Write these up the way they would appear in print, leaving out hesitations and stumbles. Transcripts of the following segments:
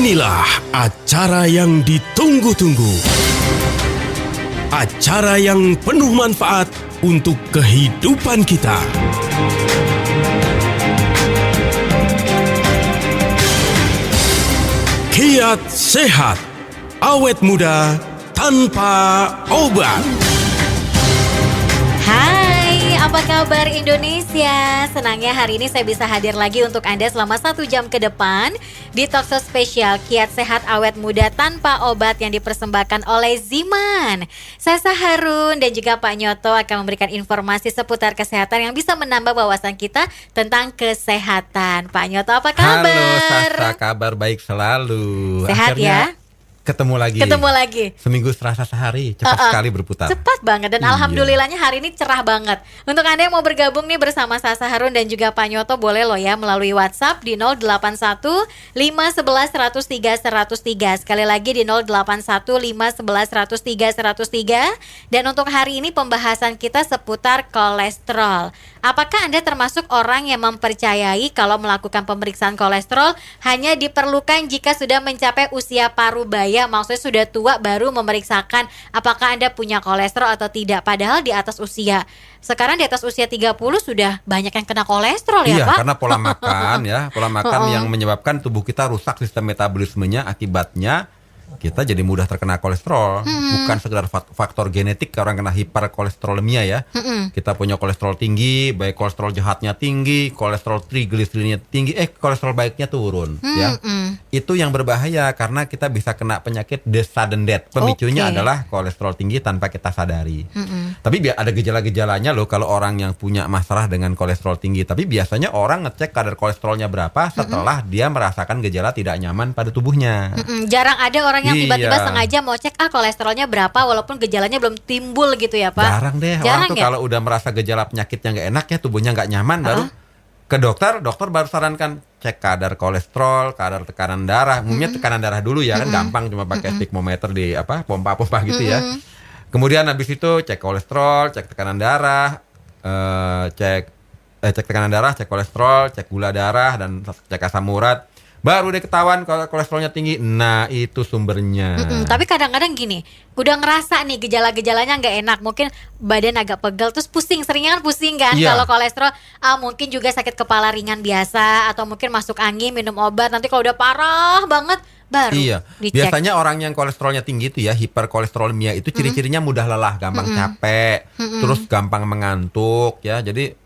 Inilah acara yang ditunggu-tunggu. Acara yang penuh manfaat untuk kehidupan kita. Kiat Sehat, awet muda tanpa obat. Hai, apa kabar Indonesia? Senangnya hari ini saya bisa hadir lagi untuk Anda selama 1 jam ke depan di talkshow spesial Kiat Sehat Awet Muda Tanpa Obat yang dipersembahkan oleh Ziman. Saya Harun dan juga Pak Nyoto akan memberikan informasi seputar kesehatan yang bisa menambah wawasan kita tentang kesehatan. Pak Nyoto, apa kabar? Halo Sasa, kabar baik selalu. Sehat Akhirnya, ya? Ketemu lagi. Seminggu serasa sehari, cepat sekali berputar. Cepat banget dan alhamdulillahnya hari ini cerah banget. Untuk Anda yang mau bergabung nih bersama Sasa Harun dan juga Pak Nyoto, boleh loh ya melalui WhatsApp di 081 511 103 103. Sekali lagi di 081 511 103 103. Dan untuk hari ini pembahasan kita seputar kolesterol. Apakah Anda termasuk orang yang mempercayai kalau melakukan pemeriksaan kolesterol hanya diperlukan jika sudah mencapai usia parubaya, maksudnya sudah tua baru memeriksakan apakah Anda punya kolesterol atau tidak, padahal di atas usia. Sekarang di atas usia 30 sudah banyak yang kena kolesterol ya, Iya, Pak? karena pola makan yang menyebabkan tubuh kita rusak sistem metabolismenya, akibatnya kita jadi mudah terkena kolesterol. Bukan sekedar faktor genetik orang kena hiperkolesterolemia ya. Kita punya kolesterol tinggi, baik kolesterol jahatnya tinggi, kolesterol trigliserinnya tinggi, kolesterol baiknya turun ya. Itu yang berbahaya karena kita bisa kena penyakit the sudden death. Pemicunya adalah kolesterol tinggi tanpa kita sadari. Tapi ada gejala-gejalanya loh kalau orang yang punya masalah dengan kolesterol tinggi. Tapi biasanya orang ngecek kadar kolesterolnya berapa setelah dia merasakan gejala tidak nyaman pada tubuhnya. Jarang ada orang yang tiba-tiba sengaja mau cek kolesterolnya berapa walaupun gejalanya belum timbul gitu ya, Pak? Jarang deh. Orang tuh kalau udah merasa gejala penyakitnya nggak enak ya, tubuhnya nggak nyaman, baru ke dokter baru sarankan cek kadar kolesterol, kadar tekanan darah. Umumnya tekanan darah dulu ya, kan gampang cuma pakai stigmometer di pompa-pompa gitu ya. Kemudian habis itu cek kolesterol, cek tekanan darah, cek tekanan darah, cek kolesterol, cek gula darah, dan cek asam urat. Baru deh ketahuan kalau kolesterolnya tinggi. Nah, itu sumbernya. Tapi kadang-kadang gini, udah ngerasa nih gejala-gejalanya nggak enak, mungkin badan agak pegel, terus pusing, seringnya kan pusing kan kalau kolesterol. Mungkin juga sakit kepala ringan biasa, atau mungkin masuk angin, minum obat. Nanti kalau udah parah banget baru dicek. Biasanya orang yang kolesterolnya tinggi itu ya, hiperkolesterolemia itu ciri-cirinya mudah lelah, gampang capek, terus gampang mengantuk ya. Jadi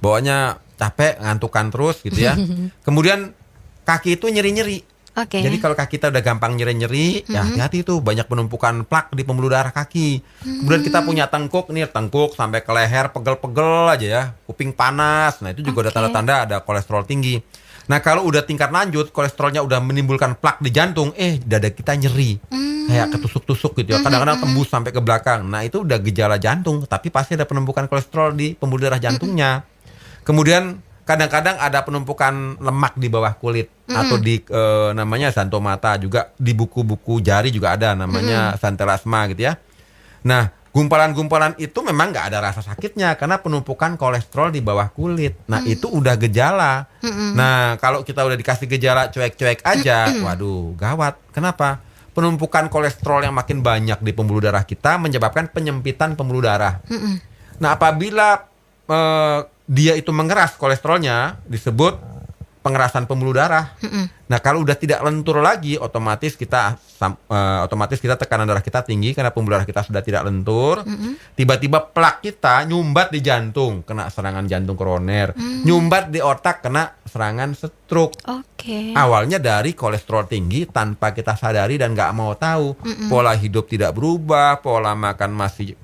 bawaannya capek, ngantukan terus gitu ya. Kemudian kaki itu nyeri-nyeri. Jadi kalau kaki kita udah gampang nyeri-nyeri, ya hati-hati tuh, banyak penumpukan plak di pembuluh darah kaki. Kemudian kita punya tengkuk sampai ke leher, pegel-pegel aja ya, kuping panas. Nah, itu juga udah tanda-tanda ada kolesterol tinggi. Nah, kalau udah tingkat lanjut, kolesterolnya udah menimbulkan plak di jantung, dada kita nyeri. Kayak ketusuk-tusuk gitu ya. Kadang-kadang tembus sampai ke belakang. Nah, itu udah gejala jantung, tapi pasti ada penumpukan kolesterol di pembuluh darah jantungnya. Kemudian kadang-kadang ada penumpukan lemak di bawah kulit atau di namanya xanthomata, juga di buku-buku jari juga ada namanya xanthelasma gitu ya. Nah, gumpalan-gumpalan itu memang nggak ada rasa sakitnya karena penumpukan kolesterol di bawah kulit. Nah, itu udah gejala. Nah, kalau kita udah dikasih gejala cuek-cuek aja, waduh, gawat. Kenapa? Penumpukan kolesterol yang makin banyak di pembuluh darah kita menyebabkan penyempitan pembuluh darah. Nah, apabila dia itu mengeras kolesterolnya, disebut pengerasan pembuluh darah. Nah, kalau udah tidak lentur lagi, otomatis kita tekanan darah kita tinggi karena pembuluh darah kita sudah tidak lentur. Tiba-tiba plak kita nyumbat di jantung, kena serangan jantung koroner. Nyumbat di otak, kena serangan stroke. Awalnya dari kolesterol tinggi tanpa kita sadari dan nggak mau tahu. Pola hidup tidak berubah, pola makan masih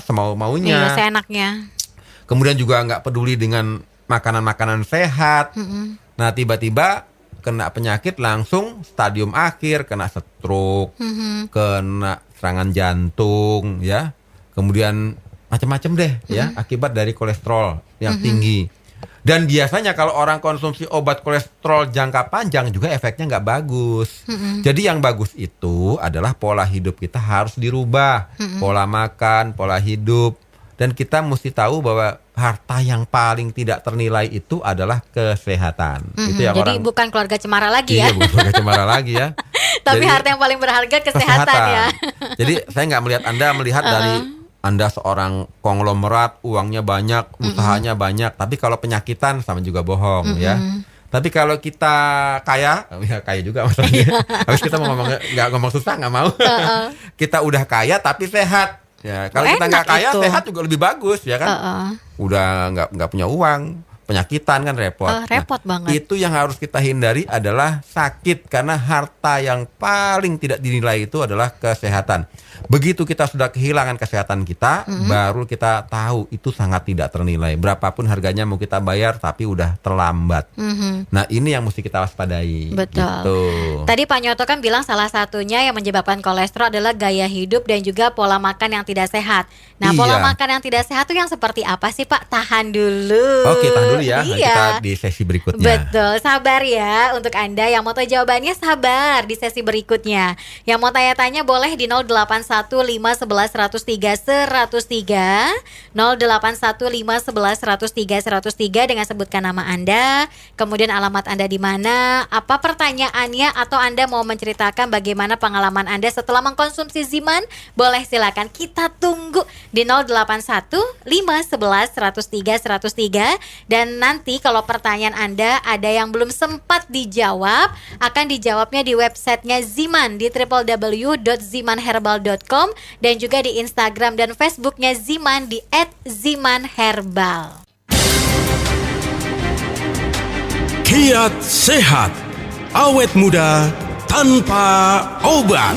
semau-maunya. Seenaknya. Kemudian juga nggak peduli dengan makanan-makanan sehat. Nah, tiba-tiba kena penyakit langsung stadium akhir, kena stroke, kena serangan jantung, ya. Kemudian macam-macam deh, ya, akibat dari kolesterol yang tinggi. Dan biasanya kalau orang konsumsi obat kolesterol jangka panjang juga efeknya nggak bagus. Jadi yang bagus itu adalah pola hidup kita harus dirubah, pola makan, pola hidup. Dan kita mesti tahu bahwa harta yang paling tidak ternilai itu adalah kesehatan. Itu yang Jadi orang bukan keluarga cemara lagi ya. Iya, bukan keluarga cemara lagi ya. Tapi Jadi, harta yang paling berharga kesehatan ya. Jadi saya nggak melihat dari Anda seorang konglomerat, uangnya banyak, usahanya banyak, tapi kalau penyakitan sama juga bohong ya. Tapi kalau kita kaya, ya kaya juga masalahnya. Habis kita mau nggak ngomong susah nggak mau. Kita udah kaya tapi sehat. Ya, kalau kita nggak kaya, itu. sehat juga lebih bagus ya kan. Udah nggak punya uang, penyakitan kan repot. Repot banget. Itu yang harus kita hindari adalah sakit, karena harta yang paling tidak dinilai itu adalah kesehatan. Begitu kita sudah kehilangan kesehatan kita, baru kita tahu itu sangat tidak ternilai. Berapapun harganya mau kita bayar, tapi udah terlambat. Nah, ini yang mesti kita waspadai. Betul. Gitu. Tadi Pak Nyoto kan bilang salah satunya yang menyebabkan kolesterol adalah gaya hidup dan juga pola makan yang tidak sehat. Nah, pola Iya. makan yang tidak sehat itu yang seperti apa sih Pak? Tahan dulu. Oke, tahan dulu ya. Nanti Iya. kita di sesi berikutnya. Betul, sabar ya untuk Anda yang mau tahu jawabannya, sabar di sesi berikutnya. Yang mau tanya-tanya boleh di 0815111103103 0815111103103 dengan sebutkan nama Anda, kemudian alamat Anda di mana, apa pertanyaannya, atau Anda mau menceritakan bagaimana pengalaman Anda setelah mengkonsumsi Ziman, boleh silakan, kita tunggu di 0815111103103. Dan nanti kalau pertanyaan Anda ada yang belum sempat dijawab, akan dijawabnya di websitenya Ziman di www.zimanherbal.com dan juga di Instagram dan Facebooknya Ziman di @zimanherbal. Kiat sehat, awet muda tanpa obat.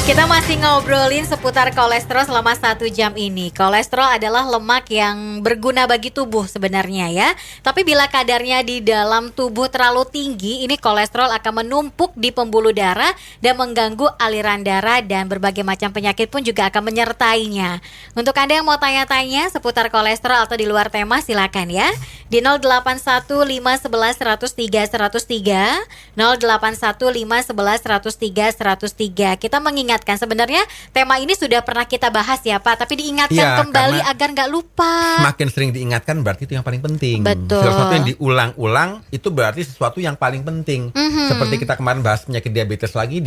Kita masih ngobrolin seputar kolesterol selama 1 jam ini. Kolesterol adalah lemak yang berguna bagi tubuh sebenarnya ya. Tapi bila kadarnya di dalam tubuh terlalu tinggi, ini kolesterol akan menumpuk di pembuluh darah dan mengganggu aliran darah, dan berbagai macam penyakit pun juga akan menyertainya. Untuk Anda yang mau tanya-tanya seputar kolesterol atau di luar tema, silakan ya. Di 0815111103103, 0815111103103. Kita mengingatkan sebenarnya tema ini sudah pernah kita bahas ya Pak, tapi diingatkan Iya, kembali karena agar nggak lupa. Semakin sering diingatkan berarti itu yang paling penting. Betul. Sesuatu yang diulang-ulang itu berarti sesuatu yang paling penting. Seperti kita kemarin bahas penyakit diabetes lagi,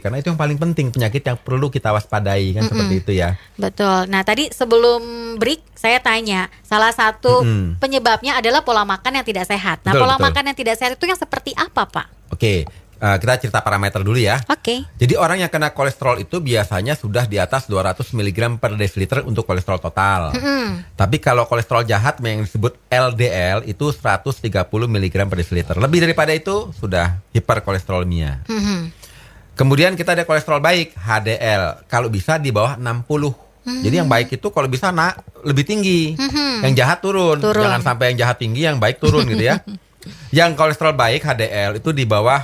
karena itu yang paling penting, penyakit yang perlu kita waspadai kan, seperti itu ya. Betul. Nah tadi sebelum break saya tanya, salah satu penyebabnya adalah pola makan yang tidak sehat. Nah Betul, pola betul. makan yang tidak sehat itu yang seperti apa Pak? Oke, kita cerita parameter dulu ya. Oke. Jadi orang yang kena kolesterol itu biasanya sudah di atas 200 mg per desiliter untuk kolesterol total. Tapi kalau kolesterol jahat yang disebut LDL itu 130 mg per desiliter. Lebih daripada itu sudah hiperkolesterolemia. Kemudian kita ada kolesterol baik, HDL. Kalau bisa di bawah 60. Jadi yang baik itu kalau bisa lebih tinggi. Yang jahat turun. Jangan sampai yang jahat tinggi, yang baik turun gitu ya. Yang kolesterol baik HDL itu di bawah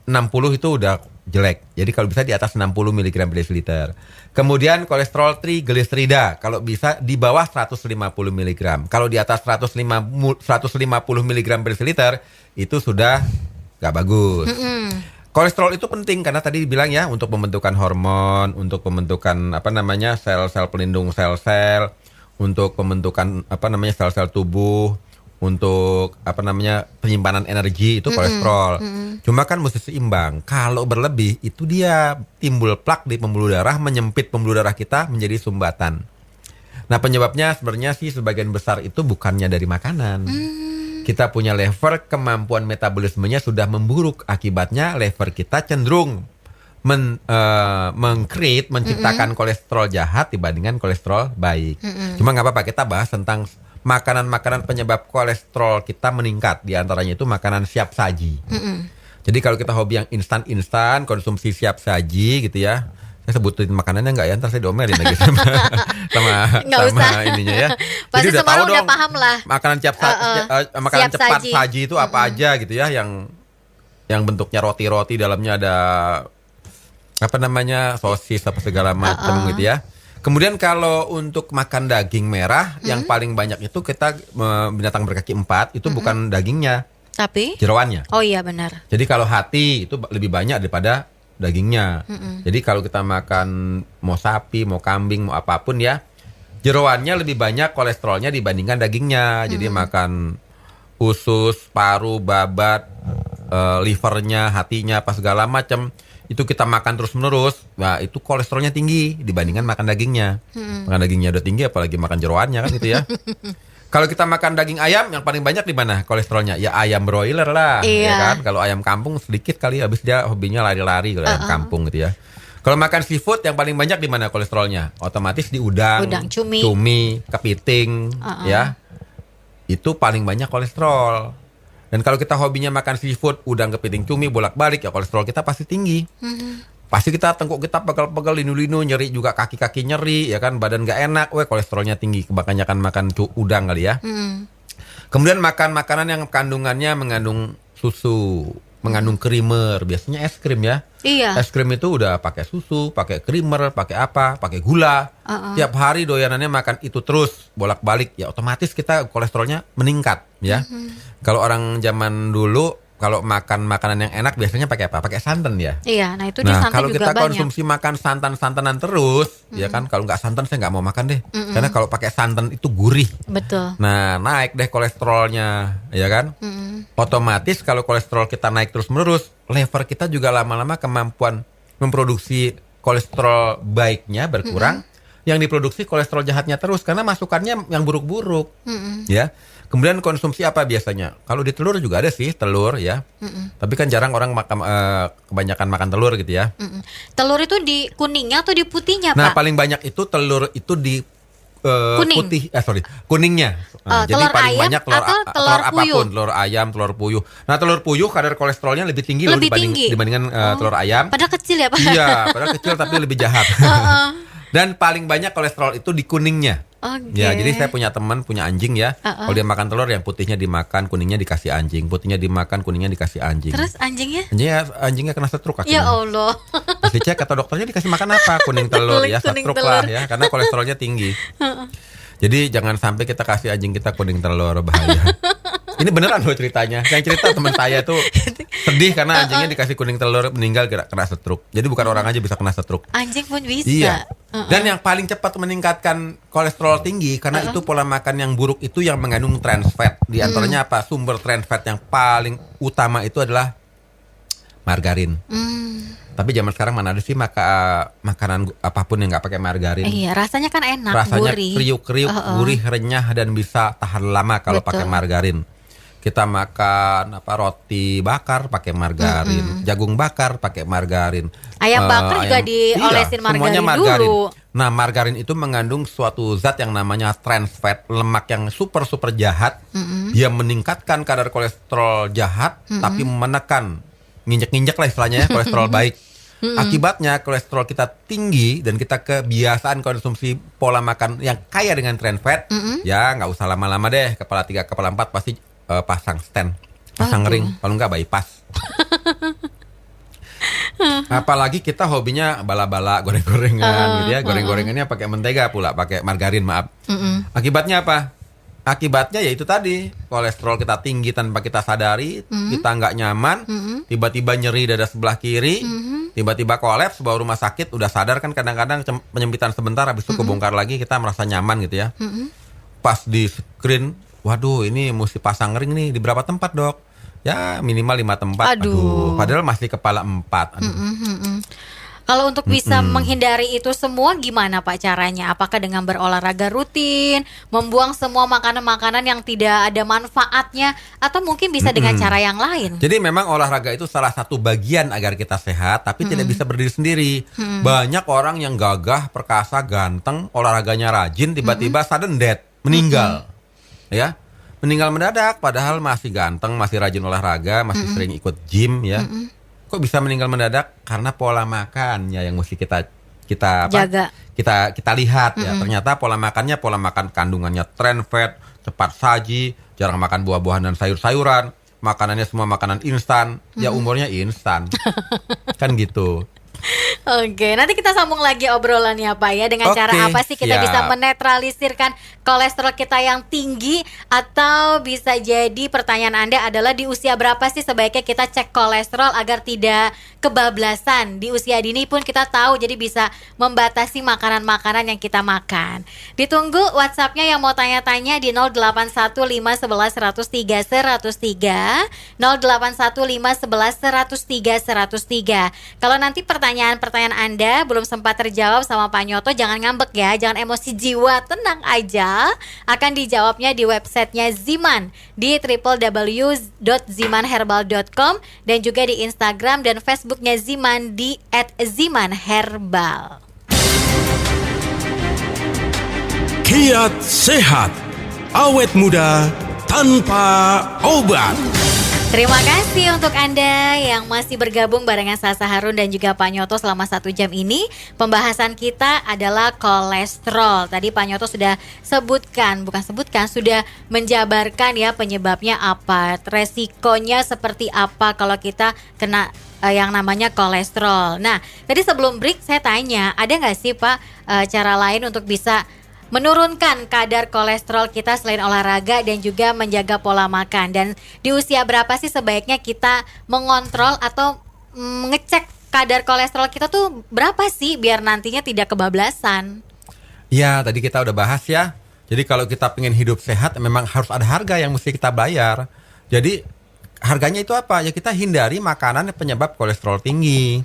60 itu udah jelek. Jadi kalau bisa di atas 60 mg per desiliter. Kemudian kolesterol trigliserida kalau bisa di bawah 150 mg. Kalau di atas 150 mg per desiliter itu sudah nggak bagus. Kolesterol itu penting karena tadi dibilang ya, untuk pembentukan hormon, untuk pembentukan sel-sel pelindung sel-sel, untuk pembentukan sel-sel tubuh, untuk penyimpanan energi itu kolesterol. Cuma kan mesti seimbang. Kalau berlebih itu dia timbul plak di pembuluh darah, menyempit pembuluh darah kita menjadi sumbatan. Nah penyebabnya sebenarnya sih sebagian besar itu bukannya dari makanan. Kita punya lever, kemampuan metabolismenya sudah memburuk. Akibatnya lever kita cenderung menciptakan kolesterol jahat dibandingkan kolesterol baik. Cuma nggak apa-apa, kita bahas tentang makanan-makanan penyebab kolesterol kita meningkat. Di antaranya itu makanan siap saji. Jadi kalau kita hobi yang instan-instan, konsumsi siap saji gitu ya. Saya sebutin makanannya nggak ya? Ntar saya diomelin lagi sama ininya ya. Pasti Jadi udah tahu udah dong paham lah. makanan Siap cepat saji. saji itu apa aja gitu ya, yang bentuknya roti-roti, dalamnya ada sosis apa segala macam gitu ya. Kemudian kalau untuk makan daging merah yang paling banyak itu kita binatang berkaki 4 itu bukan dagingnya, Tapi? jeroannya. Oh iya benar. Jadi kalau hati itu lebih banyak daripada dagingnya. Jadi kalau kita makan mau sapi, mau kambing, mau apapun ya, jeroannya lebih banyak kolesterolnya dibandingkan dagingnya. Jadi makan usus, paru, babat, livernya, hatinya, apa segala macam itu kita makan terus-menerus, nah itu kolesterolnya tinggi dibandingkan makan dagingnya. Makan dagingnya udah tinggi, apalagi makan jeroannya kan gitu ya. Kalau kita makan daging ayam, yang paling banyak di mana kolesterolnya? Ya ayam broiler lah, ya kan? Kalau ayam kampung sedikit kali, habis dia hobinya lari-lari kalau ayam kampung gitu ya. Kalau makan seafood yang paling banyak di mana kolesterolnya? Otomatis di udang, cumi, kepiting, ya. Itu paling banyak kolesterol. Dan kalau kita hobinya makan seafood, udang, kepiting, cumi, bolak-balik, ya kolesterol kita pasti tinggi. Pasti kita tengkuk kita pegel-pegel, linu-linu, nyeri juga kaki-kaki nyeri, ya kan, badan gak enak, kolesterolnya tinggi, kebanyakan makan udang kali ya. Kemudian makan makanan yang kandungannya mengandung susu, mengandung creamer, biasanya es krim ya. Iya. Es krim itu udah pakai susu, pakai creamer, pakai apa, pakai gula. Tiap hari doyanannya makan itu terus, bolak-balik, ya otomatis kita kolesterolnya meningkat ya. Kalau orang zaman dulu kalau makan makanan yang enak biasanya pakai apa? Pakai santan ya. Iya, nah itu di santan kalau juga kita banyak. konsumsi makan santan-santanan terus, ya kan, kalau nggak santan saya nggak mau makan deh. Karena kalau pakai santan itu gurih. Betul. Nah, naik deh kolesterolnya, ya kan? Otomatis kalau kolesterol kita naik terus-menerus, liver kita juga lama-lama kemampuan memproduksi kolesterol baiknya berkurang. Yang diproduksi kolesterol jahatnya terus karena masukannya yang buruk-buruk. Ya. Kemudian konsumsi apa biasanya? Kalau di telur juga ada sih telur ya. Tapi kan jarang orang makan kebanyakan makan telur gitu ya. Telur itu di kuningnya atau di putihnya, Nah, Pak? paling banyak itu telur itu di Kuning. kuningnya. Jadi telur paling ayam banyak telur, atau telur puyuh? apapun, telur ayam, telur puyuh. Nah, telur puyuh kadar kolesterolnya lebih tinggi Lebih loh tinggi? dibandingkan telur ayam. Padahal kecil ya, Pak? Iya, padahal kecil tapi lebih jahat. Dan paling banyak kolesterol itu di kuningnya. Oke. Ya, jadi saya punya teman punya anjing ya. Kalau dia makan telur, yang putihnya dimakan, kuningnya dikasih anjing. Putihnya dimakan, kuningnya dikasih anjing. Terus anjingnya? Anjingnya kena stroke Ya akhirnya. Allah. Pas dicek kata dokternya dikasih makan apa? Kuning telur ya, Kuning stroke telur. lah ya, karena kolesterolnya tinggi. Jadi jangan sampai kita kasih anjing kita kuning telur, bahaya. Ini beneran loh ceritanya. Yang cerita teman saya tuh sedih karena anjingnya dikasih kuning telur meninggal kena stroke. Jadi bukan orang aja bisa kena stroke. Anjing pun bisa. Iya. Dan yang paling cepat meningkatkan kolesterol tinggi karena itu pola makan yang buruk itu yang mengandung trans fat. Di antaranya apa? Sumber trans fat yang paling utama itu adalah margarin. Tapi zaman sekarang mana ada sih makanan apapun yang nggak pakai margarin. Iya, rasanya kan enak, Rasanya gurih. kriuk-kriuk, gurih, renyah dan bisa tahan lama kalau pakai margarin. Kita makan roti bakar pakai margarin, jagung bakar pakai margarin. Ayam bakar juga diolesin semuanya margarin dulu. Nah, margarin itu mengandung suatu zat yang namanya trans fat, lemak yang super jahat. Dia meningkatkan kadar kolesterol jahat tapi menekan nginjek-nginjek lah istilahnya ya, kolesterol baik. Akibatnya kolesterol kita tinggi dan kita kebiasaan konsumsi pola makan yang kaya dengan trans fat. Ya nggak usah lama-lama deh, kepala 3, kepala 4 pasti pasang stent, pasang ring, kalau nggak bypass. Apalagi kita hobinya bala-bala, goreng-gorengan gitu ya, goreng-gorengannya pakai mentega pula, pakai margarin maaf. Akibatnya apa? Akibatnya ya itu tadi, kolesterol kita tinggi tanpa kita sadari, kita nggak nyaman, tiba-tiba nyeri dada sebelah kiri, tiba-tiba kolaps, bawa rumah sakit, udah sadar kan kadang-kadang penyempitan sebentar, habis itu kebongkar lagi, kita merasa nyaman gitu ya. Pas di screen, waduh ini mesti pasang ring nih, di berapa tempat dok? Ya minimal 5 tempat. Aduh, padahal masih kepala 4. Kalau untuk bisa menghindari itu semua gimana Pak caranya? Apakah dengan berolahraga rutin, membuang semua makanan-makanan yang tidak ada manfaatnya, atau mungkin bisa dengan cara yang lain? Jadi memang olahraga itu salah satu bagian agar kita sehat, tapi tidak bisa berdiri sendiri. Banyak orang yang gagah, perkasa, ganteng, olahraganya rajin, tiba-tiba sudden death, meninggal. Ya, meninggal mendadak, padahal masih ganteng, masih rajin olahraga, masih sering ikut gym ya. Kok bisa meninggal mendadak? Karena pola makannya yang mesti kita jaga. Kita lihat ya. Ternyata pola makannya pola makan kandungannya trans fat, cepat saji, jarang makan buah-buahan dan sayur-sayuran, makanannya semua makanan instan, ya umurnya instan. Kan gitu. Oke, nanti kita sambung lagi obrolannya Pak ya. Dengan Oke, cara apa sih kita siap. bisa menetralisirkan kolesterol kita yang tinggi. Atau bisa jadi pertanyaan Anda adalah di usia berapa sih sebaiknya kita cek kolesterol agar tidak kebablasan. Di usia dini pun kita tahu, jadi bisa membatasi makanan-makanan yang kita makan. Ditunggu WhatsApp-nya yang mau tanya-tanya di 081511103103, 081511103103. Kalau nanti pertanyaan Anda belum sempat terjawab sama Pak Nyoto, jangan ngambek ya, jangan emosi jiwa, tenang aja. Akan dijawabnya di websitenya Ziman di www.zimanherbal.com dan juga di Instagram dan Facebooknya Ziman di @zimanherbal. Kiat sehat, awet muda tanpa obat. Terima kasih untuk Anda yang masih bergabung barengan Sasa Harun dan juga Pak Nyoto selama 1 jam ini. Pembahasan kita adalah kolesterol. Tadi Pak Nyoto sudah sudah menjabarkan ya penyebabnya apa, resikonya seperti apa kalau kita kena yang namanya kolesterol. Nah, tadi sebelum break saya tanya, ada nggak sih Pak cara lain untuk bisa menurunkan kadar kolesterol kita selain olahraga dan juga menjaga pola makan? Dan di usia berapa sih sebaiknya kita mengontrol atau ngecek kadar kolesterol kita tuh berapa sih biar nantinya tidak kebablasan? Ya, tadi kita udah bahas ya. Jadi kalau kita pengen hidup sehat, memang harus ada harga yang mesti kita bayar. Jadi harganya itu apa? Ya kita hindari makanan penyebab kolesterol tinggi.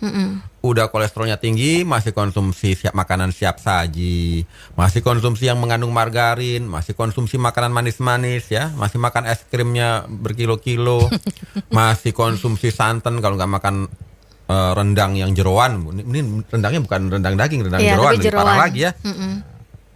Udah kolesterolnya tinggi, masih konsumsi makanan siap saji, masih konsumsi yang mengandung margarin, masih konsumsi makanan manis-manis ya, masih makan es krimnya berkilo-kilo, masih konsumsi santan kalau nggak makan rendang yang jeroan. Ini rendangnya bukan rendang daging, rendang jeroan, lebih parah lagi ya.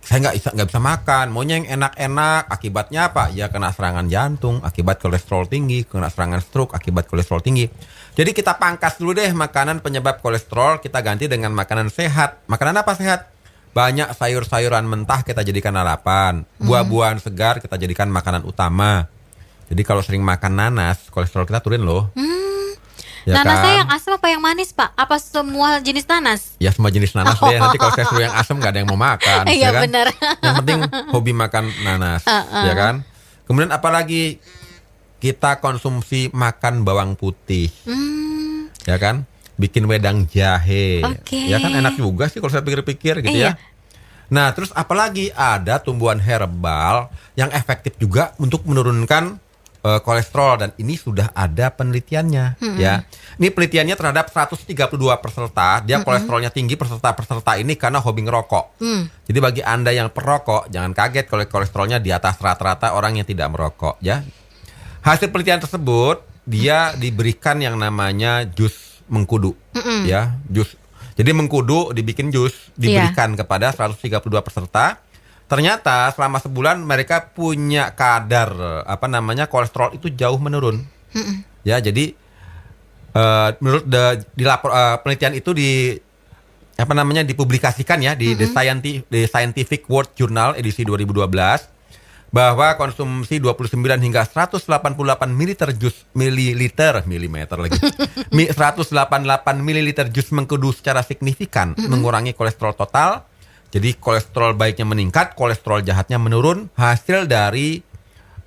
Saya nggak bisa makan, maunya yang enak-enak. Akibatnya apa? Ya kena serangan jantung, akibat kolesterol tinggi, kena serangan stroke, akibat kolesterol tinggi. Jadi kita pangkas dulu deh makanan penyebab kolesterol, kita ganti dengan makanan sehat. Makanan apa sehat? Banyak sayur-sayuran mentah kita jadikan lalapan, buah-buahan segar kita jadikan makanan utama. Jadi kalau sering makan nanas, kolesterol kita turun loh. Ya Nanasnya kan? yang asam apa yang manis Pak? Apa semua jenis nanas? Ya semua jenis nanas deh. Nanti kalau saya suruh yang asam gak ada yang mau makan. Iya ya kan? benar. Yang penting hobi makan nanas, ya kan? Kemudian apalagi kita konsumsi makan bawang putih, ya kan? Bikin wedang jahe, Oke. ya kan enak juga sih kalau saya pikir-pikir gitu ya. Nah terus apalagi ada tumbuhan herbal yang efektif juga untuk menurunkan kolesterol, dan ini sudah ada penelitiannya ya. Ini penelitiannya terhadap 132 peserta, dia kolesterolnya tinggi peserta-peserta ini karena hobi ngerokok. Jadi bagi Anda yang perokok, jangan kaget kalau kolesterolnya di atas rata-rata orang yang tidak merokok ya. Hasil penelitian tersebut, dia diberikan yang namanya jus mengkudu ya, jus. Jadi mengkudu dibikin jus, diberikan kepada 132 peserta. Ternyata selama sebulan mereka punya kadar kolesterol itu jauh menurun. Ya, jadi menurut penelitian itu dipublikasikan ya di The Scientific World Journal edisi 2012, bahwa konsumsi 29 hingga 188 mililiter jus mengkudu secara signifikan mengurangi kolesterol total. Jadi kolesterol baiknya meningkat, kolesterol jahatnya menurun, hasil dari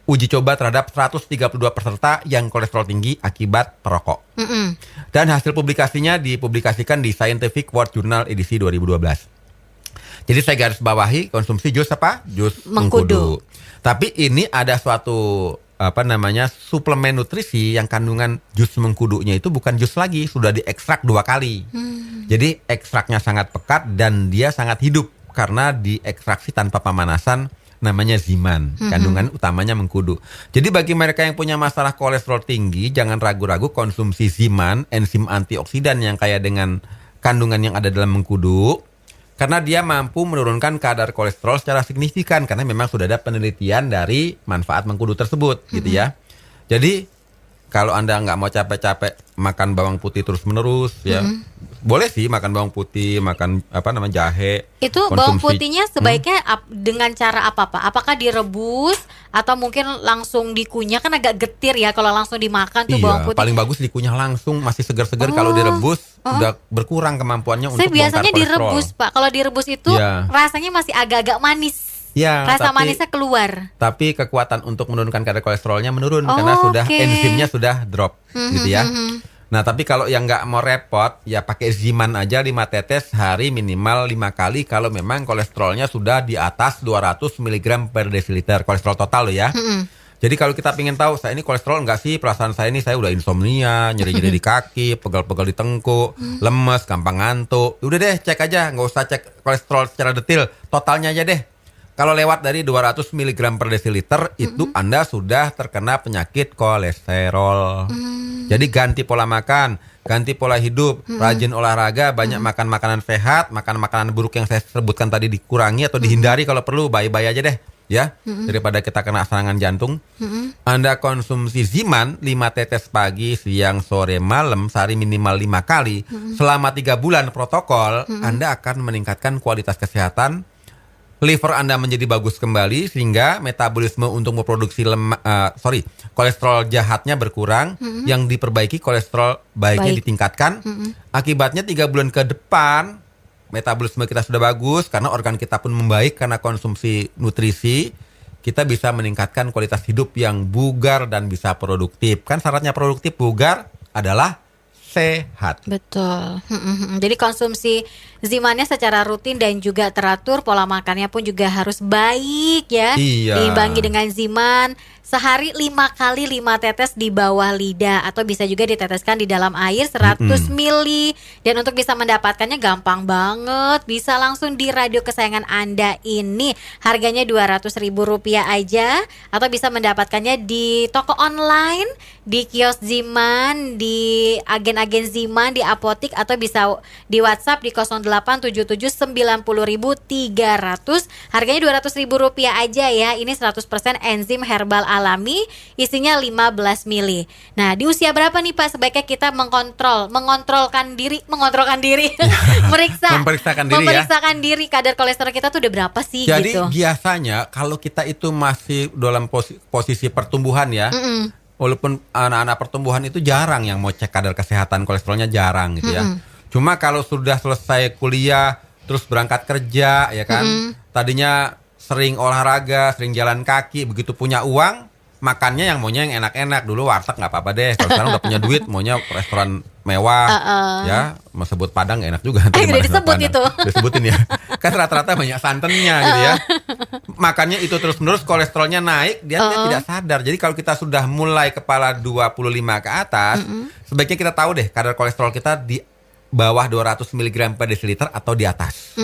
uji coba terhadap 132 peserta yang kolesterol tinggi akibat perokok. Dan hasil publikasinya dipublikasikan di Scientific World Journal edisi 2012. Jadi saya garis bawahi konsumsi jus apa? Jus mengkudu. Tapi ini ada suatu suplemen nutrisi yang kandungan jus mengkudunya itu bukan jus lagi, sudah diekstrak 2 kali. Jadi ekstraknya sangat pekat dan dia sangat hidup karena diekstraksi tanpa pemanasan, namanya Ziman. Kandungan utamanya mengkudu. Jadi bagi mereka yang punya masalah kolesterol tinggi, jangan ragu-ragu konsumsi Ziman, enzim antioksidan yang kaya dengan kandungan yang ada dalam mengkudu. Karena dia mampu menurunkan kadar kolesterol secara signifikan, karena memang sudah ada penelitian dari manfaat mengkudu tersebut gitu ya. Jadi kalau Anda nggak mau capek-capek makan bawang putih terus-menerus ya. Boleh sih makan bawang putih, makan jahe. Itu bawang putihnya sebaiknya dengan cara apa Pak? Apakah direbus atau mungkin langsung dikunyah? Kan agak getir ya kalau langsung dimakan tuh bawang putih. Paling bagus dikunyah langsung, masih segar-segar. Kalau direbus udah berkurang kemampuannya untuk bongkar biasanya kolesterol. direbus Pak. Kalau direbus itu rasanya masih agak-agak manis. Ya, rasa manisnya keluar. Tapi kekuatan untuk menurunkan kadar kolesterolnya menurun karena enzimnya sudah drop gitu ya. Nah, tapi kalau yang nggak mau repot ya pakai Ziman aja 5 tetes sehari minimal 5 kali kalau memang kolesterolnya sudah di atas 200 mg per desiliter kolesterol total loh ya. Jadi kalau kita pengen tahu saya ini kolesterol nggak sih, perasaan saya ini saya udah insomnia, nyeri-nyeri di kaki, pegal-pegal di tengkuk, lemes, gampang ngantuk. Udah deh cek aja, nggak usah cek kolesterol secara detail, totalnya aja deh. Kalau lewat dari 200 mg per desiliter itu Anda sudah terkena penyakit kolesterol. Jadi ganti pola makan, ganti pola hidup, rajin olahraga, banyak makan makanan sehat, makan makanan buruk yang saya sebutkan tadi dikurangi atau dihindari kalau perlu, bye-bye aja deh ya. Daripada kita kena serangan jantung. Anda konsumsi Ziman 5 tetes pagi, siang, sore, malam, sehari minimal 5 kali. Selama 3 bulan protokol, Anda akan meningkatkan kualitas kesehatan. Liver Anda menjadi bagus kembali sehingga metabolisme untuk memproduksi kolesterol jahatnya berkurang, yang diperbaiki kolesterol baiknya ditingkatkan. Akibatnya 3 bulan ke depan metabolisme kita sudah bagus karena organ kita pun membaik karena konsumsi nutrisi. Kita bisa meningkatkan kualitas hidup yang bugar dan bisa produktif. Kan syaratnya produktif bugar adalah sehat. Betul. Jadi konsumsi Zimannya secara rutin dan juga teratur, pola makannya pun juga harus baik ya. Diimbangi dengan Ziman sehari 5 kali 5 tetes di bawah lidah atau bisa juga diteteskan di dalam air 100 ml. Dan untuk bisa mendapatkannya gampang banget, bisa langsung di radio kesayangan Anda ini. Harganya Rp200.000 aja atau bisa mendapatkannya di toko online, di kios Ziman, di agen-agen Ziman, di apotik atau bisa di WhatsApp di 0877 90.300. Harganya Rp200.000 aja ya. Ini 100% enzim herbal alami, isinya 15 mili. Nah, di usia berapa nih Pak sebaiknya kita mengontrolkan diri, memeriksakan diri kadar kolesterol kita tuh udah berapa sih? Jadi gitu. Biasanya kalau kita itu masih dalam posisi pertumbuhan ya, walaupun anak-anak pertumbuhan itu jarang yang mau cek kadar kesehatan kolesterolnya, jarang gitu ya. Cuma kalau sudah selesai kuliah, terus berangkat kerja ya kan, tadinya sering olahraga, sering jalan kaki, begitu punya uang, makannya yang maunya yang enak-enak. Dulu warteg nggak apa-apa deh, kalau sekarang udah punya duit, maunya restoran mewah, ya, mau sebut Padang gak enak juga. Udah disebut itu. Disebutin ya, kan rata-rata banyak santannya gitu ya. Makannya itu terus-menerus, kolesterolnya naik, dia tidak sadar. Jadi kalau kita sudah mulai kepala 25 ke atas, sebaiknya kita tahu deh kadar kolesterol kita di bawah 200 mg per desiliter atau di atas.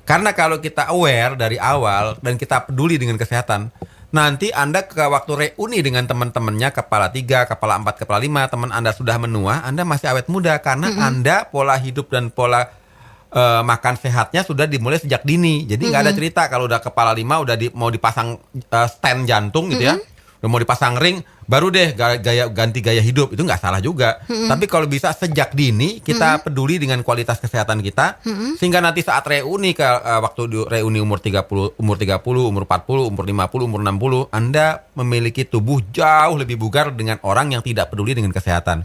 Karena kalau kita aware dari awal dan kita peduli dengan kesehatan, nanti Anda ke waktu reuni dengan teman-temannya kepala 3, kepala 4, kepala 5, teman Anda sudah menua, Anda masih awet muda karena Anda pola hidup dan pola makan sehatnya sudah dimulai sejak dini. Jadi nggak ada cerita kalau udah kepala 5 udah mau dipasang stand jantung gitu ya. Udah mau dipasang ring, baru deh ganti gaya hidup. Itu nggak salah juga. Tapi kalau bisa sejak dini kita peduli dengan kualitas kesehatan kita, sehingga nanti saat reuni waktu reuni umur 30, umur 40, umur 50, umur 60, Anda memiliki tubuh jauh lebih bugar dengan orang yang tidak peduli dengan kesehatan.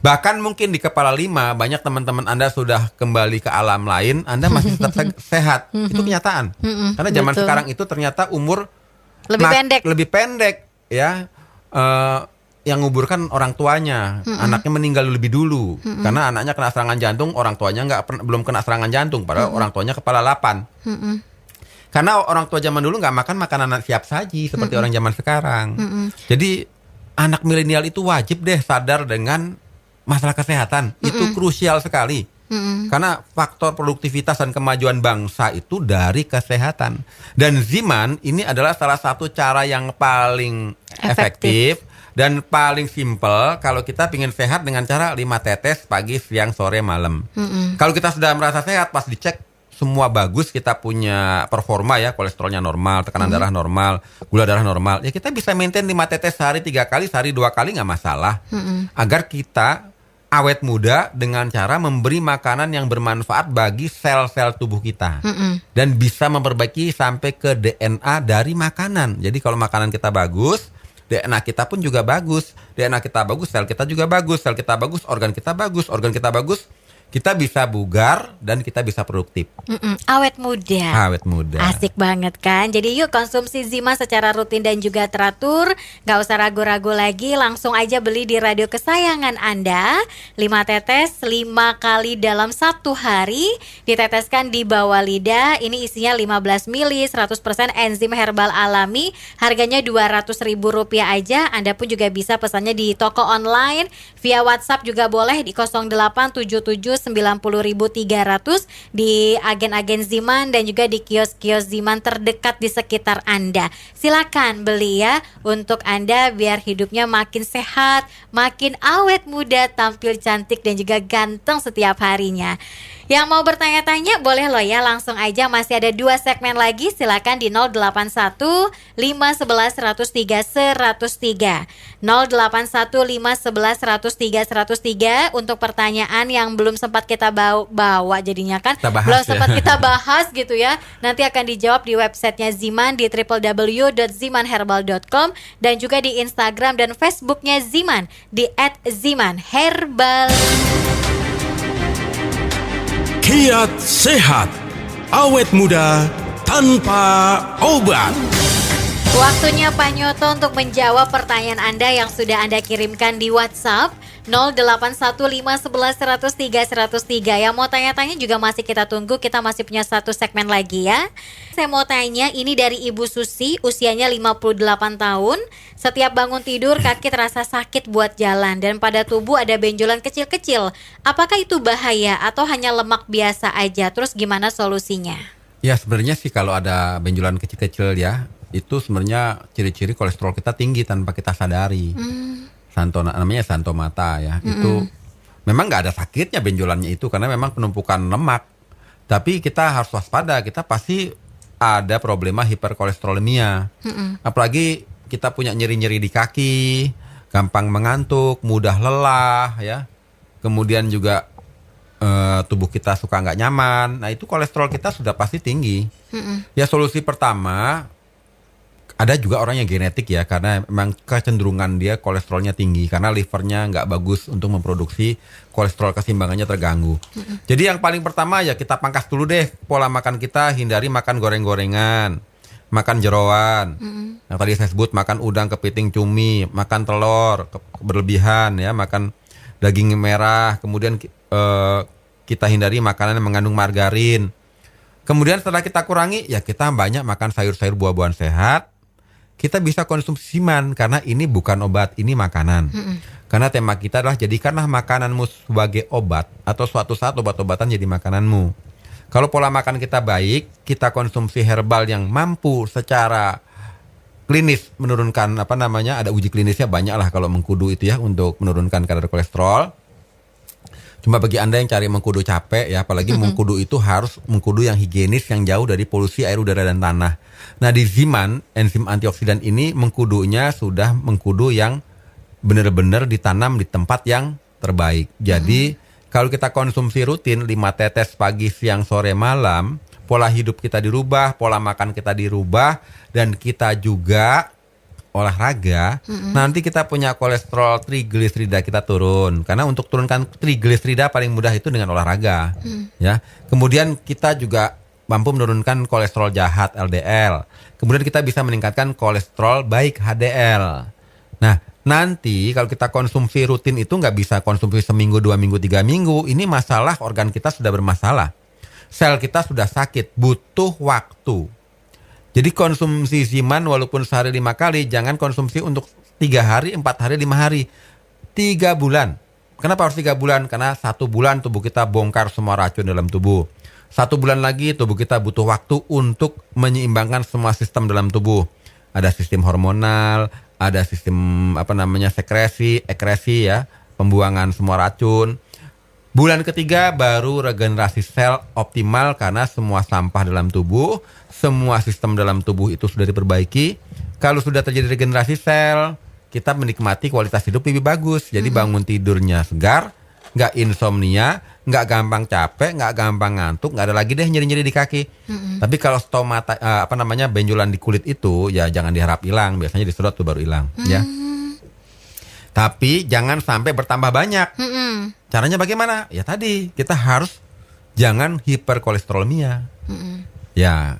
Bahkan mungkin di kepala 5 banyak teman-teman Anda sudah kembali ke alam lain, Anda masih tetap sehat. Itu kenyataan. Karena zaman sekarang itu ternyata umur lebih pendek. Ya, yang nguburkan orang tuanya, anaknya meninggal lebih dulu karena anaknya kena serangan jantung, orang tuanya belum kena serangan jantung, padahal orang tuanya kepala 8. Karena orang tua zaman dulu nggak makan makanan siap saji seperti orang zaman sekarang. Jadi anak milenial itu wajib deh sadar dengan masalah kesehatan, itu krusial sekali. Karena faktor produktivitas dan kemajuan bangsa itu dari kesehatan. Dan Ziman ini adalah salah satu cara yang paling efektif dan paling simpel kalau kita ingin sehat dengan cara 5 tetes pagi, siang, sore, malam. Kalau kita sudah merasa sehat, pas dicek semua bagus, kita punya performa ya, kolesterolnya normal, tekanan darah normal, gula darah normal, ya kita bisa maintain 5 tetes sehari 3 kali, sehari 2 kali nggak masalah. Agar kita awet muda dengan cara memberi makanan yang bermanfaat bagi sel-sel tubuh kita. Dan bisa memperbaiki sampai ke DNA dari makanan. Jadi kalau makanan kita bagus, DNA kita pun juga bagus. DNA kita bagus, sel kita juga bagus. Sel kita bagus, organ kita bagus. Organ kita bagus, kita bisa bugar dan kita bisa produktif. Awet muda. Awet muda. Asik banget kan. Jadi yuk konsumsi Zima secara rutin dan juga teratur. Gak usah ragu-ragu lagi. Langsung aja beli di radio kesayangan Anda. 5 tetes 5 kali dalam 1 hari. Diteteskan di bawah lidah. Ini isinya 15 mili 100% enzim herbal alami. Harganya Rp200.000 aja. Anda pun juga bisa pesannya di toko online. Via WhatsApp juga boleh di 0877 90.300 di agen-agen Ziman dan juga di kios-kios Ziman terdekat di sekitar Anda. Silakan beli ya untuk Anda biar hidupnya makin sehat, makin awet muda, tampil cantik dan juga ganteng setiap harinya. Yang mau bertanya-tanya boleh loh ya, langsung aja, masih ada 2 segmen lagi. Silakan di 081 511 103 103 081 511 103 103 untuk pertanyaan yang belum sempat kita bawa jadinya kan belum sempat kita bahas gitu ya. Nanti akan dijawab di websitenya Ziman di www.zimanherbal.com dan juga di Instagram dan Facebooknya Ziman di @zimanherbal. Kiat sehat, awet muda tanpa obat. Waktunya Pak Nyoto untuk menjawab pertanyaan Anda yang sudah Anda kirimkan di WhatsApp 081511103103. Yang mau tanya-tanya juga masih kita tunggu. Kita masih punya 1 segmen lagi ya. Saya mau tanya, ini dari Ibu Susi, usianya 58 tahun. Setiap bangun tidur kaki terasa sakit buat jalan dan pada tubuh ada benjolan kecil-kecil. Apakah itu bahaya atau hanya lemak biasa aja? Terus gimana solusinya? Ya sebenarnya sih kalau ada benjolan kecil-kecil ya, itu sebenarnya ciri-ciri kolesterol kita tinggi tanpa kita sadari. Namanya santomata ya. Itu memang nggak ada sakitnya benjolannya itu karena memang penumpukan lemak. Tapi kita harus waspada, kita pasti ada problema hiperkolesterolemia. Apalagi kita punya nyeri-nyeri di kaki, gampang mengantuk, mudah lelah ya. Kemudian juga tubuh kita suka nggak nyaman. Nah itu kolesterol kita sudah pasti tinggi. Ya solusi pertama, ada juga orang yang genetik ya, karena memang kecenderungan dia kolesterolnya tinggi karena livernya nggak bagus untuk memproduksi kolesterol, keseimbangannya terganggu. Jadi yang paling pertama ya kita pangkas dulu deh pola makan kita, hindari makan goreng-gorengan, makan jeroan. Yang tadi saya sebut, makan udang, kepiting, cumi, makan telur berlebihan ya, makan daging merah, kemudian kita hindari makanan yang mengandung margarin. Kemudian setelah kita kurangi ya kita banyak makan sayur-sayur, buah-buahan sehat. Kita bisa konsumsi Ziman karena ini bukan obat, ini makanan. Karena tema kita adalah jadikanlah makananmu sebagai obat atau suatu saat obat-obatan jadi makananmu. Kalau pola makan kita baik, kita konsumsi herbal yang mampu secara klinis menurunkan ada uji klinisnya banyak lah kalau mengkudu itu ya untuk menurunkan kadar kolesterol. Cuma bagi Anda yang cari mengkudu capek ya, apalagi mengkudu itu harus mengkudu yang higienis, yang jauh dari polusi air, udara, dan tanah. Nah di Ziman, enzim antioksidan ini mengkudunya sudah mengkudu yang benar-benar ditanam di tempat yang terbaik. Jadi kalau kita konsumsi rutin 5 tetes pagi, siang, sore, malam, pola hidup kita dirubah, pola makan kita dirubah, dan kita juga olahraga, nanti kita punya kolesterol trigliserida kita turun. Karena untuk turunkan trigliserida paling mudah itu dengan olahraga. Ya. Kemudian kita juga mampu menurunkan kolesterol jahat LDL. Kemudian kita bisa meningkatkan kolesterol baik HDL. Nah, nanti kalau kita konsumsi rutin itu nggak bisa konsumsi seminggu, 2 minggu, 3 minggu. Ini masalah organ kita sudah bermasalah. Sel kita sudah sakit, butuh waktu. Jadi konsumsi Ziman walaupun sehari 5 kali, jangan konsumsi untuk 3 hari, 4 hari, 5 hari. 3 bulan. Kenapa harus 3 bulan? Karena 1 bulan tubuh kita bongkar semua racun dalam tubuh. 1 bulan lagi tubuh kita butuh waktu untuk menyeimbangkan semua sistem dalam tubuh. Ada sistem hormonal, ada sistem sekresi, ekresi ya, pembuangan semua racun. Bulan ketiga baru regenerasi sel optimal karena semua sampah dalam tubuh, semua sistem dalam tubuh itu sudah diperbaiki. Kalau sudah terjadi regenerasi sel, kita menikmati kualitas hidup lebih bagus. Jadi bangun tidurnya segar, nggak insomnia, nggak gampang capek, nggak gampang ngantuk, nggak ada lagi deh nyeri-nyeri di kaki. Tapi kalau stomata benjolan di kulit itu ya jangan diharap hilang, biasanya disedot tuh baru hilang, ya. Tapi jangan sampai bertambah banyak. Caranya bagaimana? Ya tadi kita harus jangan hiperkolesterolemia. Ya.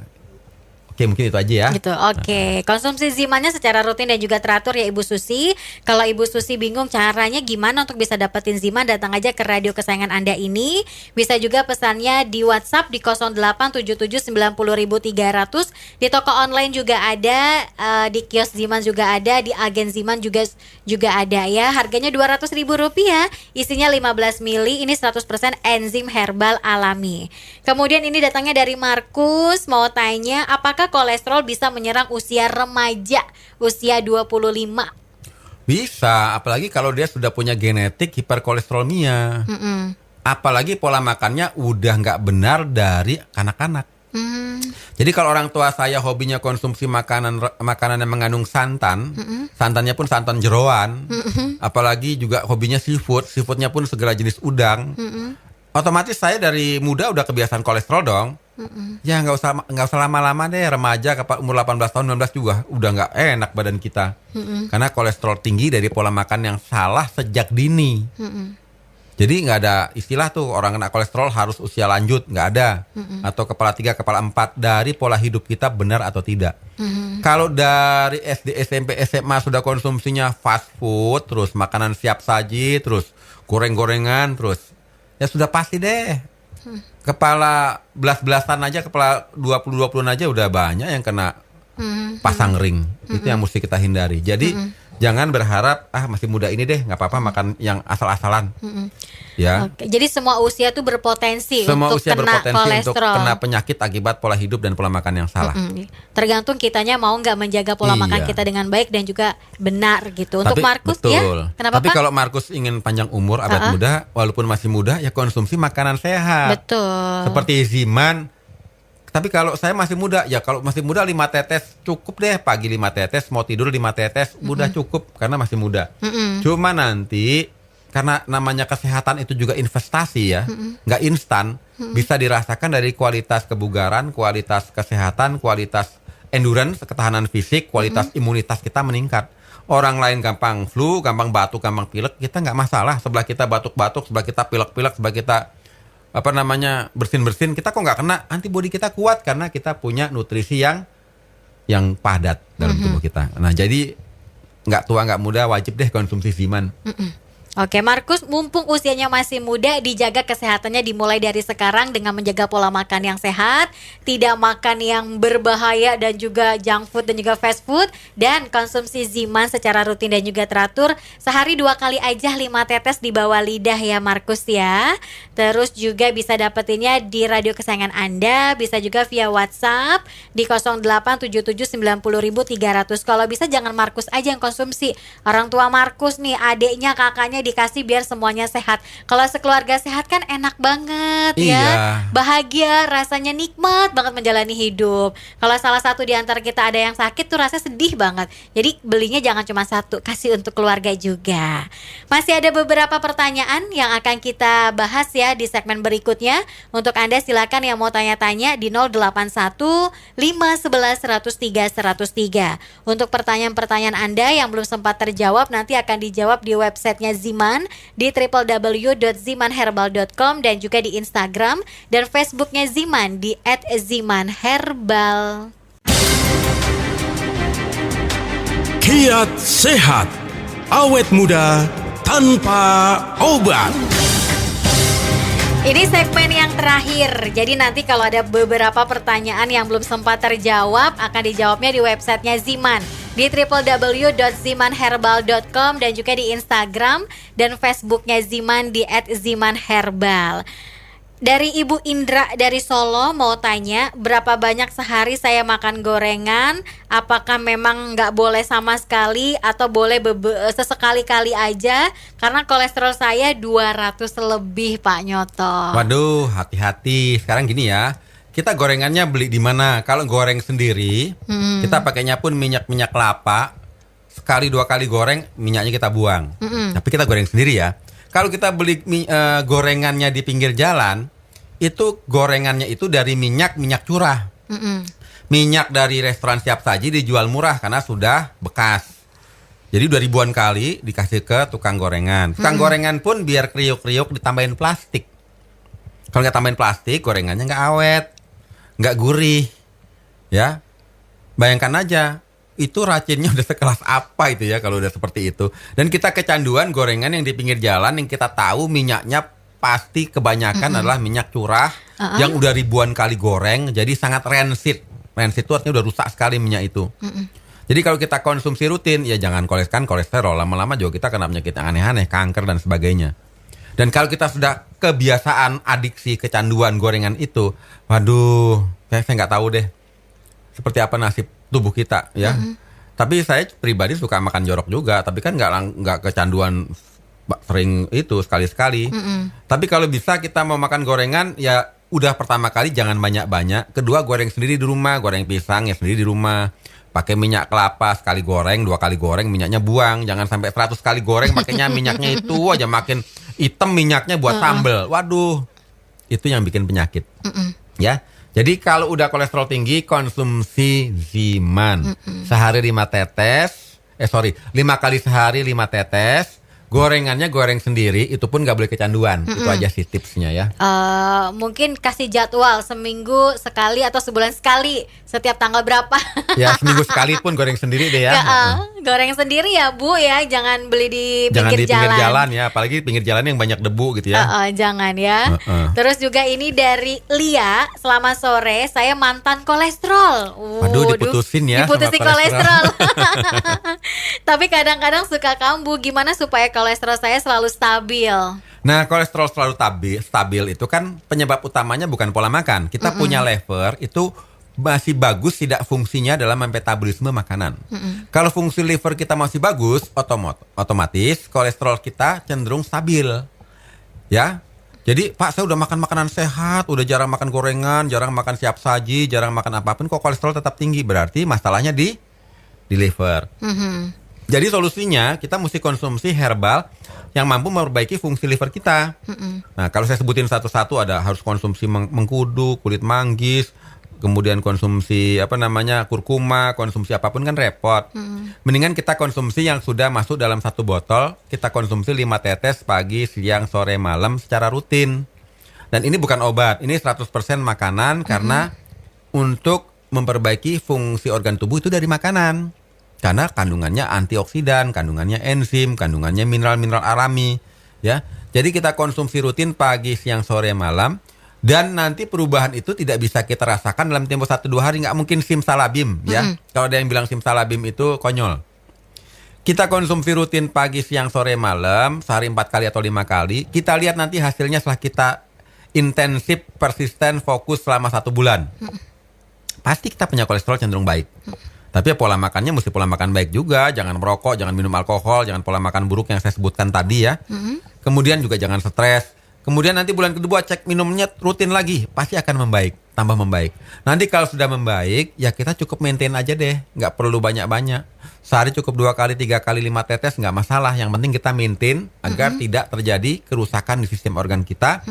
Oke, mungkin itu aja ya. Gitu, oke. Konsumsi Zimannya secara rutin dan juga teratur ya Ibu Susi. Kalau Ibu Susi bingung caranya gimana untuk bisa dapetin Ziman, datang aja ke radio kesayangan Anda ini. Bisa juga pesannya di WhatsApp di 0877900300. Di toko online juga ada, di kios Ziman juga ada, di agen Ziman juga ada ya. Harganya Rp200.000, isinya 15 mili. Ini 100% enzim herbal alami. Kemudian ini datangnya dari Markus, mau tanya apakah kolesterol bisa menyerang usia remaja, usia 25? Bisa, apalagi kalau dia sudah punya genetik hiperkolesterolemia. Apalagi pola makannya udah nggak benar dari kanak-kanak. Jadi kalau orang tua saya hobinya konsumsi makanan yang mengandung santan, santannya pun santan jeroan, apalagi juga hobinya seafoodnya pun segala jenis udang, otomatis saya dari muda udah kebiasaan kolesterol dong. Ya nggak usah lama-lama deh, remaja umur 18 tahun 19 juga udah nggak enak badan kita. Karena kolesterol tinggi dari pola makan yang salah sejak dini. Jadi nggak ada istilah tuh orang kena kolesterol harus usia lanjut, nggak ada. Atau kepala 3, kepala 4, dari pola hidup kita benar atau tidak. Kalau dari SD, SMP, SMA sudah konsumsinya fast food, terus makanan siap saji, terus goreng-gorengan, terus ya sudah pasti deh. Kepala belas-belasan aja, kepala 20-20 aja udah banyak yang kena pasang ring. Itu yang mesti kita hindari. Jadi jangan berharap masih muda ini deh nggak apa-apa makan yang asal-asalan. Ya. Oke, jadi semua usia tuh berpotensi semua untuk usia kena berpotensi kolesterol. untuk kena penyakit akibat pola hidup dan pola makan yang salah. Tergantung kitanya mau nggak menjaga pola makan kita dengan baik dan juga benar gitu. Untuk Markus ya, kenapa Tapi Pak? kalau Markus ingin panjang umur, awet muda, walaupun masih muda, ya konsumsi makanan sehat. Betul. Seperti Ziman. Tapi kalau saya masih muda, ya kalau masih muda 5 tetes cukup deh. Pagi 5 tetes, mau tidur 5 tetes, udah cukup karena masih muda. Cuma nanti karena namanya kesehatan itu juga investasi ya, nggak instan, bisa dirasakan dari kualitas kebugaran, kualitas kesehatan, kualitas endurance, ketahanan fisik, kualitas imunitas kita meningkat. Orang lain gampang flu, gampang batuk, gampang pilek, kita nggak masalah. Sebelah kita batuk-batuk, sebelah kita pilek-pilek, sebelah kita bersin-bersin, kita kok nggak kena. Antibodi kita kuat karena kita punya nutrisi yang padat dalam tubuh kita. Nah jadi nggak tua nggak muda wajib deh konsumsi Ziman. Oke, Markus, mumpung usianya masih muda, dijaga kesehatannya dimulai dari sekarang dengan menjaga pola makan yang sehat, tidak makan yang berbahaya dan juga junk food dan juga fast food, dan konsumsi Ziman secara rutin dan juga teratur. Sehari 2 kali aja 5 tetes di bawah lidah ya Markus ya. Terus juga bisa dapetinnya di radio kesayangan Anda, bisa juga via WhatsApp di 0877900300. Kalau bisa jangan Markus aja yang konsumsi. Orang tua Markus nih, adiknya, kakaknya dikasih biar semuanya sehat. Kalau sekeluarga sehat kan enak banget ya. Bahagia, rasanya nikmat banget menjalani hidup. Kalau salah satu di antara kita ada yang sakit tuh rasanya sedih banget. Jadi belinya jangan cuma satu, kasih untuk keluarga juga. Masih ada beberapa pertanyaan yang akan kita bahas ya di segmen berikutnya. Untuk Anda silakan yang mau tanya-tanya di 081 511 103 103. Untuk pertanyaan-pertanyaan Anda yang belum sempat terjawab nanti akan dijawab di websitenya Ziman di www.zimanherbal.com dan juga di Instagram dan Facebooknya Ziman di @zimanherbal. Kiat sehat, awet muda tanpa obat. Ini segmen yang terakhir. Jadi nanti kalau ada beberapa pertanyaan yang belum sempat terjawab akan dijawabnya di websitenya Ziman di www.zimanherbal.com dan juga di Instagram dan Facebooknya Ziman di @zimanherbal. Dari Ibu Indra dari Solo mau tanya, berapa banyak sehari saya makan gorengan? Apakah memang nggak boleh sama sekali atau boleh sesekali-kali aja? Karena kolesterol saya 200 lebih, Pak Nyoto. Waduh, hati-hati. Sekarang gini ya, kita gorengannya beli di mana? Kalau goreng sendiri, kita pakainya pun minyak kelapa. Sekali 2 kali goreng, minyaknya kita buang. Tapi kita goreng sendiri ya. Kalau kita beli gorengannya di pinggir jalan, itu gorengannya itu dari minyak curah. Minyak dari restoran siap saji dijual murah karena sudah bekas. Jadi udah ribuan kali dikasih ke tukang gorengan. Tukang gorengan pun biar kriuk-kriuk ditambahin plastik. Kalau nggak tambahin plastik, gorengannya nggak awet, nggak gurih. Ya, bayangkan aja. Itu racunnya udah sekelas apa itu ya kalau udah seperti itu. Dan kita kecanduan gorengan yang di pinggir jalan yang kita tahu minyaknya pasti kebanyakan adalah minyak curah yang udah ribuan kali goreng, jadi sangat rancid. Rancid itu artinya udah rusak sekali minyak itu. Jadi kalau kita konsumsi rutin, ya jangan kolesterol. Lama-lama juga kita kena penyakit yang aneh-aneh, kanker dan sebagainya. Dan kalau kita sudah kebiasaan adiksi kecanduan gorengan itu, waduh, saya nggak tahu deh seperti apa nasib tubuh kita ya. Tapi saya pribadi suka makan jorok juga, tapi kan nggak kecanduan sering itu sekali-sekali. Tapi kalau bisa kita mau makan gorengan ya udah pertama kali jangan banyak-banyak. Kedua goreng sendiri di rumah, goreng pisang ya sendiri di rumah. Pakai minyak kelapa sekali goreng, 2 kali goreng minyaknya buang. Jangan sampai 100 kali goreng makanya minyaknya itu aja makin hitam minyaknya buat sambel. Waduh, itu yang bikin penyakit. Ya. Jadi kalau udah kolesterol tinggi, konsumsi Ziman. Sehari 5 tetes, 5 kali sehari 5 tetes. Gorengannya goreng sendiri, itu pun gak boleh kecanduan. Itu aja sih tipsnya ya. Mungkin kasih jadwal seminggu sekali atau sebulan sekali, setiap tanggal berapa. Ya seminggu sekali pun goreng sendiri deh ya. Goreng sendiri ya Bu ya, jangan beli di pinggir pinggir jalan ya, apalagi pinggir jalan yang banyak debu gitu ya. Jangan ya. Terus juga ini dari Lia, selamat sore, saya mantan kolesterol. Waduh, diputusin ya. Diputusin kolesterol. Tapi kadang-kadang suka kambuh, gimana supaya kolesterol saya selalu stabil? Nah, kolesterol selalu stabil itu kan penyebab utamanya bukan pola makan. Kita punya liver itu masih bagus tidak fungsinya dalam metabolisme makanan. Kalau fungsi liver kita masih bagus, otomatis kolesterol kita cenderung stabil. Ya. Jadi, Pak, saya udah makan makanan sehat, udah jarang makan gorengan, jarang makan siap saji, jarang makan apapun kok kolesterol tetap tinggi. Berarti masalahnya di liver. Jadi solusinya kita mesti konsumsi herbal yang mampu memperbaiki fungsi liver kita. Nah, kalau saya sebutin satu-satu ada harus konsumsi mengkudu, kulit manggis, kemudian konsumsi kurkuma, konsumsi apapun kan repot. Mendingan kita konsumsi yang sudah masuk dalam 1 botol, kita konsumsi 5 tetes pagi, siang, sore, malam secara rutin. Dan ini bukan obat, ini 100% makanan karena untuk memperbaiki fungsi organ tubuh itu dari makanan. Karena kandungannya antioksidan, kandungannya enzim, kandungannya mineral-mineral alami, ya. Jadi kita konsumsi rutin pagi, siang, sore, malam, dan nanti perubahan itu tidak bisa kita rasakan dalam tempo 1-2 hari, nggak mungkin simsalabim, ya. Kalau ada yang bilang simsalabim itu konyol. Kita konsumsi rutin pagi, siang, sore, malam, sehari 4 kali atau 5 kali. Kita lihat nanti hasilnya setelah kita intensif, persisten, fokus selama 1 bulan. Pasti kita punya kolesterol cenderung baik. Tapi ya pola makannya mesti pola makan baik juga. Jangan merokok, jangan minum alkohol, jangan pola makan buruk yang saya sebutkan tadi ya. Kemudian juga jangan stres. Kemudian nanti bulan kedua cek minumnya rutin lagi. Pasti akan membaik, tambah membaik. Nanti kalau sudah membaik, ya kita cukup maintain aja deh. Nggak perlu banyak-banyak. Sehari cukup 2 kali, 3 kali, 5 tetes nggak masalah. Yang penting kita maintain agar tidak terjadi kerusakan di sistem organ kita.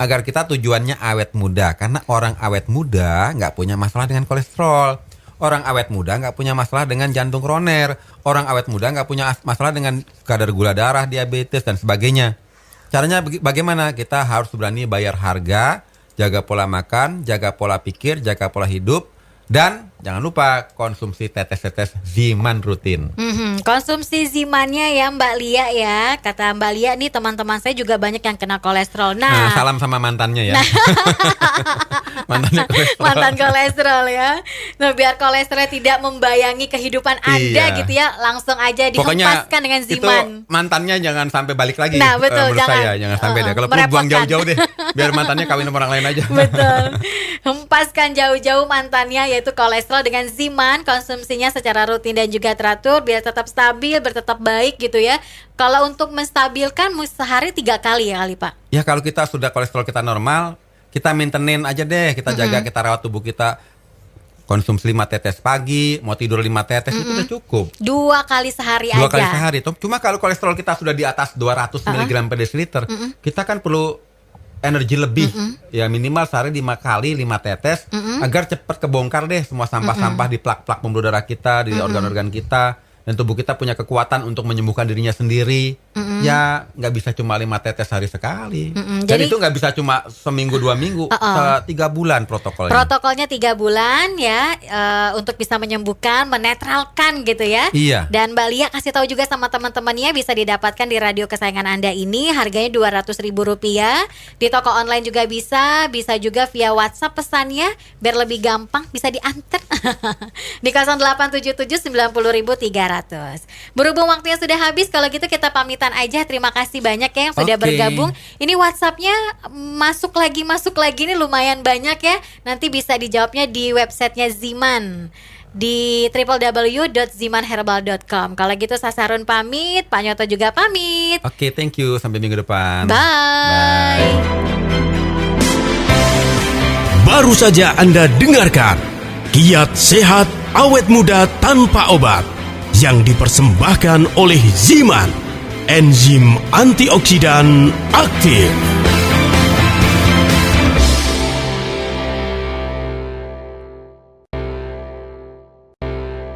Agar kita tujuannya awet muda. Karena orang awet muda nggak punya masalah dengan kolesterol. Orang awet muda nggak punya masalah dengan jantung koroner. Orang awet muda nggak punya masalah dengan kadar gula darah, diabetes, dan sebagainya. Caranya bagaimana? Kita harus berani bayar harga, jaga pola makan, jaga pola pikir, jaga pola hidup, dan jangan lupa konsumsi tetes-tetes Ziman rutin. Konsumsi Zimannya ya Mbak Lia ya. Kata Mbak Lia nih teman-teman saya juga banyak yang kena kolesterol. Nah, salam sama mantannya ya. Mantannya kolesterol. Mantan kolesterol ya. Nah, biar kolesterol tidak membayangi kehidupan Anda gitu ya, langsung aja dihempaskan dengan Ziman. Itu mantannya jangan sampai balik lagi. Nah, betul, menurut saya jangan sampai deh. Kalau perlu buang jauh-jauh deh. Biar mantannya kawin sama orang lain aja. Betul. Hempaskan jauh-jauh mantannya yaitu kolesterol dengan Ziman, konsumsinya secara rutin dan juga teratur biar tetap stabil, bertetap baik gitu ya. Kalau untuk menstabilkan sehari 3 kali ya kali Pak. Ya kalau kita sudah kolesterol kita normal, kita maintain aja deh, kita jaga, kita rawat tubuh kita. Konsumsi 5 tetes pagi, mau tidur 5 tetes itu udah cukup. 2 kali sehari 2 aja. kali sehari. Cuma kalau kolesterol kita sudah di atas 200 mg per desiliter, kita kan perlu energi lebih. Ya minimal sehari 5 kali 5 tetes agar cepat kebongkar deh semua sampah-sampah di plak-plak pembuluh darah kita, di organ-organ kita. Dan tubuh kita punya kekuatan untuk menyembuhkan dirinya sendiri. Ya nggak bisa cuma 5 tetes hari sekali. Dan itu nggak bisa cuma seminggu 2 minggu, 3 bulan protokolnya. Protokolnya 3 bulan ya, untuk bisa menyembuhkan, menetralkan gitu ya. Iya. Dan Mbak Lia kasih tahu juga sama teman-temannya bisa didapatkan di radio kesayangan Anda ini, harganya Rp200.000. Di toko online juga bisa juga via WhatsApp pesannya biar lebih gampang bisa diantar. Di 0877 90.300. Berhubung waktunya sudah habis, kalau gitu kita pamitan aja. Terima kasih banyak ya yang sudah bergabung. Ini WhatsApp-nya masuk lagi ini lumayan banyak ya. Nanti bisa dijawabnya di websitenya Ziman di www.zimanherbal.com. Kalau gitu Sasarun pamit, Pak Nyoto juga pamit. Oke, thank you. Sampai minggu depan. Bye. Baru saja Anda dengarkan Kiat Sehat Awet Muda Tanpa Obat yang dipersembahkan oleh Ziman, enzim antioksidan aktif.